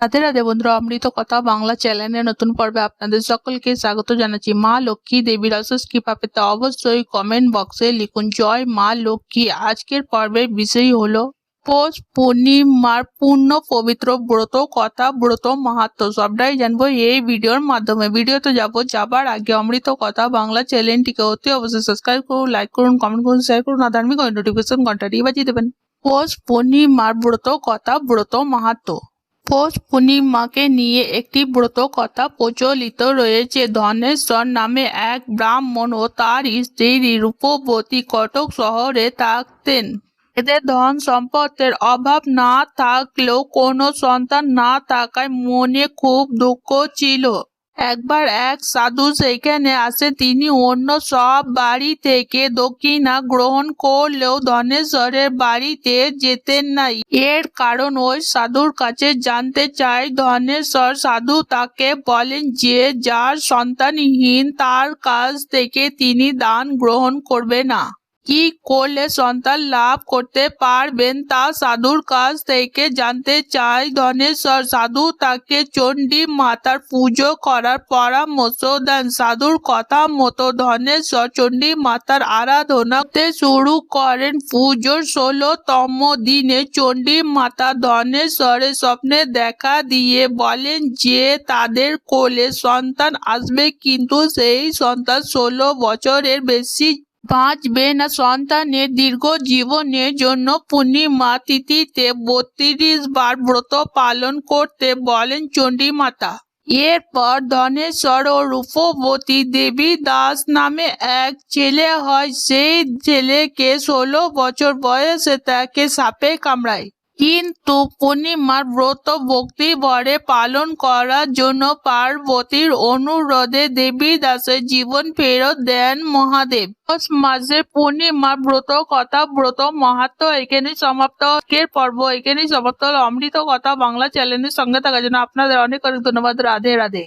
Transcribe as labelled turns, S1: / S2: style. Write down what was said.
S1: রাধে রাধে বন্ধুরা, অমৃত কথা বাংলা চ্যানেলের নতুন পর্বে আপনাদের সকলকে স্বাগত জানাচ্ছি। মা লক্ষ্মী দেবীর আশীষ কৃপা পেতে অবশ্যই কমেন্ট বক্সে লিখুন জয় মা লক্ষ্মী। আজকের পর্বের বিষয় হলো পৌষ পূর্ণিমার পূর্ণ পবিত্র ব্রত কথা, ব্রত মাহাত্ম্য সবটাই জানবো এই ভিডিওর মাধ্যমে। ভিডিওতে যাবার আগে অমৃত কথা বাংলা চ্যানেলটিকে অতি অবশ্যই সাবস্ক্রাইব করুন, লাইক করুন, কমেন্ট করুন, শেয়ার করুন আর ধার্মিক নোটিফিকেশন ঘন্টাটি বাজিয়ে দেবেন। পৌষ পূর্ণিমার ব্রত কথা, ব্রত মাহাত্ম্য। পৌষ পূর্ণিমাকে নিয়ে একটি ব্রত কথা প্রচলিত রয়েছে। ধনেশ্বর নামে এক ব্রাহ্মণ ও তার স্ত্রী রূপবতী কটক শহরে থাকতেন। এদের ধন সম্পদের অভাব না থাকলেও কোনো সন্তান না থাকায় মনে খুব দুঃখ ছিল। একবার এক সাধু সেখানে আসে। তিনি অন্য সব বাড়ি থেকে দক্ষিণা গ্রহণ করলেও ধনেশ্বরের বাড়িতে যেতেন না। এর কারণ ওই সাধুর কাছে জানতে চায়। ধনেশ্বর সাধু তাকে বলেন যে যার সন্তানহীন তার কাছ থেকে তিনি দান গ্রহণ করবে না। কি করলে সন্তান লাভ করতে পারবেন তা সাধুর কাছ থেকে জানতে চায় ধনেশ্বর। সাধু তাকে চণ্ডী মাতার পুজো করার পরামর্শ দেন। সাধুর কথা মতো ধনেশ্বর চণ্ডী মাতার আরাধনা করতে শুরু করেন। পুজোর 16তম দিনে চণ্ডী মাতা ধনেশ্বরের স্বপ্নে দেখা দিয়ে বলেন যে তাদের কোলে সন্তান আসবে, কিন্তু সেই সন্তান 16 বছরের বেশি বাঁচবে না। সন্তানের দীর্ঘ জীবনের জন্য পূর্ণিমা তিথিতে 32 বার ব্রত পালন করতে বলেন চণ্ডী মাতা। এরপর ধনেশ্বর ও রূপবতী দেবী দাস নামে এক ছেলে হয়। সেই ছেলেকে 16 বছর বয়সে তাকে সাপে কামড়ায়। কিন্তু পূর্ণিমার ব্রত ভক্তি ভরে পালন করার জন্য পার্বতীর অনুরোধে দেবী দাসের জীবন ফেরত দেন মহাদেব। পৌষ মাসের পূর্ণিমার ব্রত কথা, ব্রত মাহাত্ম্য এখানেই সমাপ্ত। আজকের পর্ব এখানেই সমাপ্ত হলো। অমৃত কথা বাংলা চ্যানেলের সঙ্গে থাকার জন্য আপনাদের অনেক অনেক ধন্যবাদ। রাধে রাধে।